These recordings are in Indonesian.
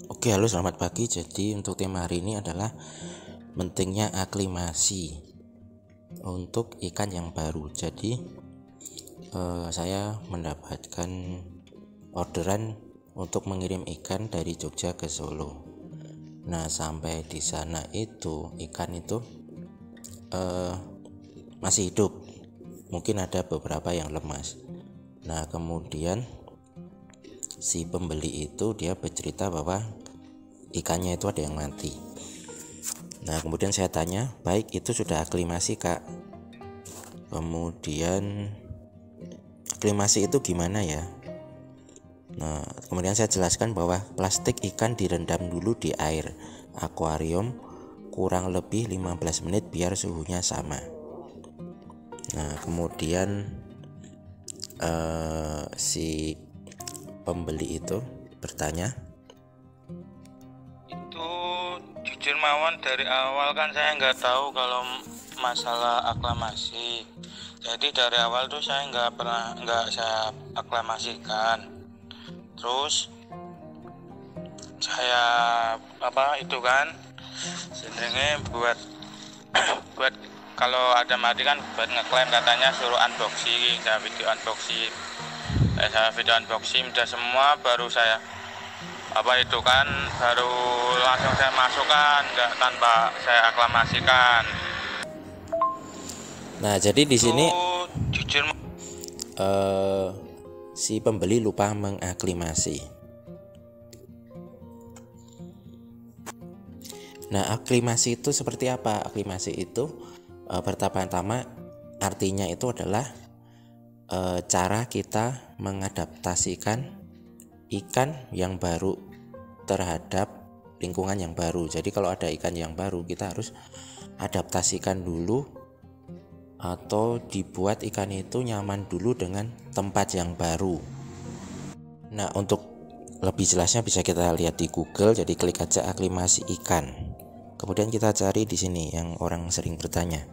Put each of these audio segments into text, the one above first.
Oke, halo selamat pagi. Jadi untuk tema hari ini adalah pentingnya aklimasi untuk ikan yang baru. Jadi saya mendapatkan orderan untuk mengirim ikan dari Jogja ke Solo. Nah, sampai di sana itu ikan itu masih hidup. Mungkin ada beberapa yang lemas. Nah, kemudian si pembeli itu dia bercerita bahwa ikannya itu ada yang mati. Nah, kemudian saya tanya, baik, itu sudah aklimasi, Kak? Kemudian aklimasi itu gimana ya? Nah, kemudian saya jelaskan bahwa plastik ikan direndam dulu di air akuarium kurang lebih 15 menit biar suhunya sama. Nah, kemudian si pembeli itu bertanya, Itu jujur mawon dari awal kan saya nggak tahu kalau masalah aklamasi. Jadi dari awal tuh saya nggak saya aklamasikan. Terus saya itu kan sebenarnya buat buat kalau ada mati kan buat ngeklaim, katanya suruh unboxing. Saya video unboxing udah semua, baru saya baru langsung saya masukkan, nggak tanpa saya aklamasikan. nah, jadi di sini Jujur si pembeli lupa mengaklimasi. Nah, aklimasi itu seperti apa? Aklimasi itu pertama-tama artinya itu adalah cara kita mengadaptasikan ikan yang baru terhadap lingkungan yang baru. Jadi kalau ada ikan yang baru, kita harus adaptasikan dulu atau dibuat ikan itu nyaman dulu dengan tempat yang baru. Nah, untuk lebih jelasnya bisa kita lihat di Google. Jadi klik aja aklimasi ikan. Kemudian kita cari di sini yang orang sering bertanya,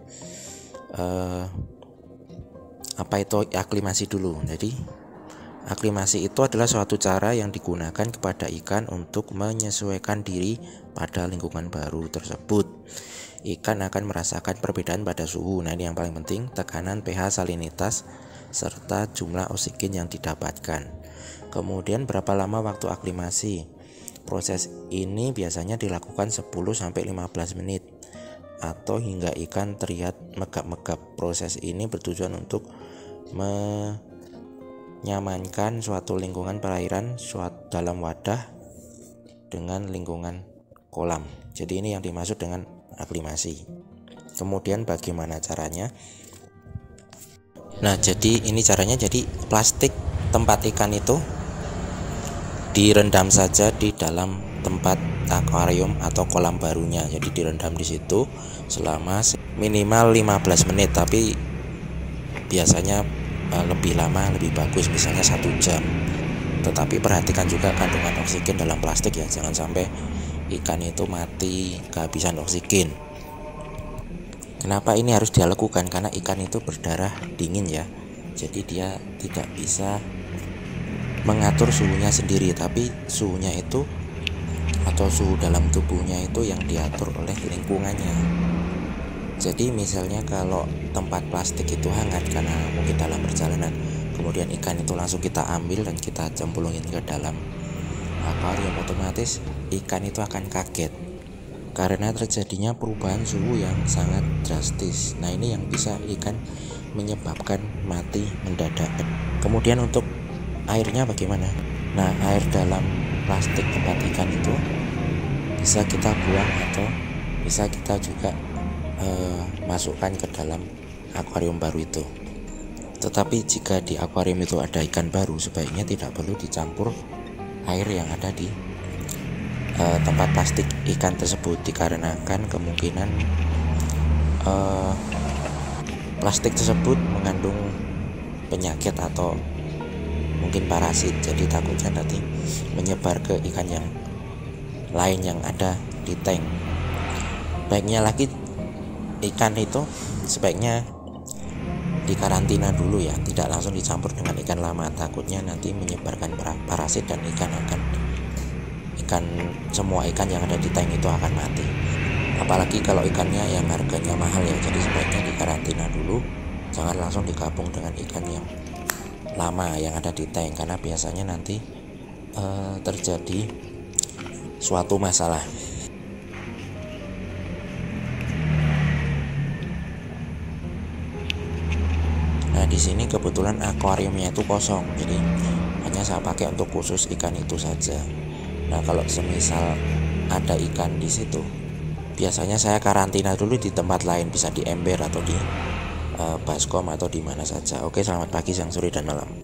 apa itu aklimasi dulu. Jadi aklimasi itu adalah suatu cara yang digunakan kepada ikan untuk menyesuaikan diri pada lingkungan baru tersebut. Ikan akan merasakan perbedaan pada suhu. Nah, ini yang paling penting, tekanan, pH, salinitas, serta jumlah oksigen yang didapatkan. Kemudian berapa lama waktu aklimasi? Proses ini biasanya dilakukan 10-15 menit atau hingga ikan terlihat megap-megap. Proses ini bertujuan untuk menyamankan suatu lingkungan perairan dalam wadah dengan lingkungan kolam. Jadi ini yang dimaksud dengan aklimasi. Kemudian bagaimana caranya? Nah, jadi ini caranya. Jadi plastik tempat ikan itu direndam saja di dalam tempat akuarium atau kolam barunya. Jadi direndam di situ selama minimal 15 menit, tapi biasanya lebih lama lebih bagus, misalnya 1 jam. Tetapi perhatikan juga kandungan oksigen dalam plastik ya, jangan sampai ikan itu mati kehabisan oksigen. Kenapa ini harus dilakukan? Karena ikan itu berdarah dingin ya, jadi dia tidak bisa mengatur suhunya sendiri, tapi suhunya itu atau suhu dalam tubuhnya itu yang diatur oleh lingkungannya. Jadi misalnya kalau tempat plastik itu hangat karena mungkin dalam perjalanan, kemudian ikan itu langsung kita ambil dan kita cemplungin ke dalam akuarium, otomatis ikan itu akan kaget karena terjadinya perubahan suhu yang sangat drastis. Nah, ini yang bisa ikan menyebabkan mati mendadak. Kemudian untuk airnya bagaimana? Nah, air dalam plastik tempat ikan itu bisa kita buang atau bisa kita juga masukkan ke dalam akuarium baru itu. Tetapi jika di akuarium itu ada ikan baru, sebaiknya tidak perlu dicampur air yang ada di tempat plastik ikan tersebut, dikarenakan kemungkinan plastik tersebut mengandung penyakit atau mungkin parasit. Jadi takutnya nanti menyebar ke ikan yang lain yang ada di tank. Baiknya lagi, ikan itu sebaiknya dikarantina dulu ya, tidak langsung dicampur dengan ikan lama, takutnya nanti menyebarkan parasit dan semua ikan yang ada di tank itu akan mati. Apalagi kalau ikannya yang harganya mahal ya, jadi sebaiknya dikarantina dulu, jangan langsung digabung dengan ikan yang lama yang ada di tank, karena biasanya nanti terjadi suatu masalah. Nah, di sini kebetulan akuariumnya itu kosong, jadi hanya saya pakai untuk khusus ikan itu saja. Nah, kalau semisal ada ikan di situ, biasanya saya karantina dulu di tempat lain, bisa di ember atau di baskom atau di mana saja. Oke, selamat pagi, siang, sore, dan malam.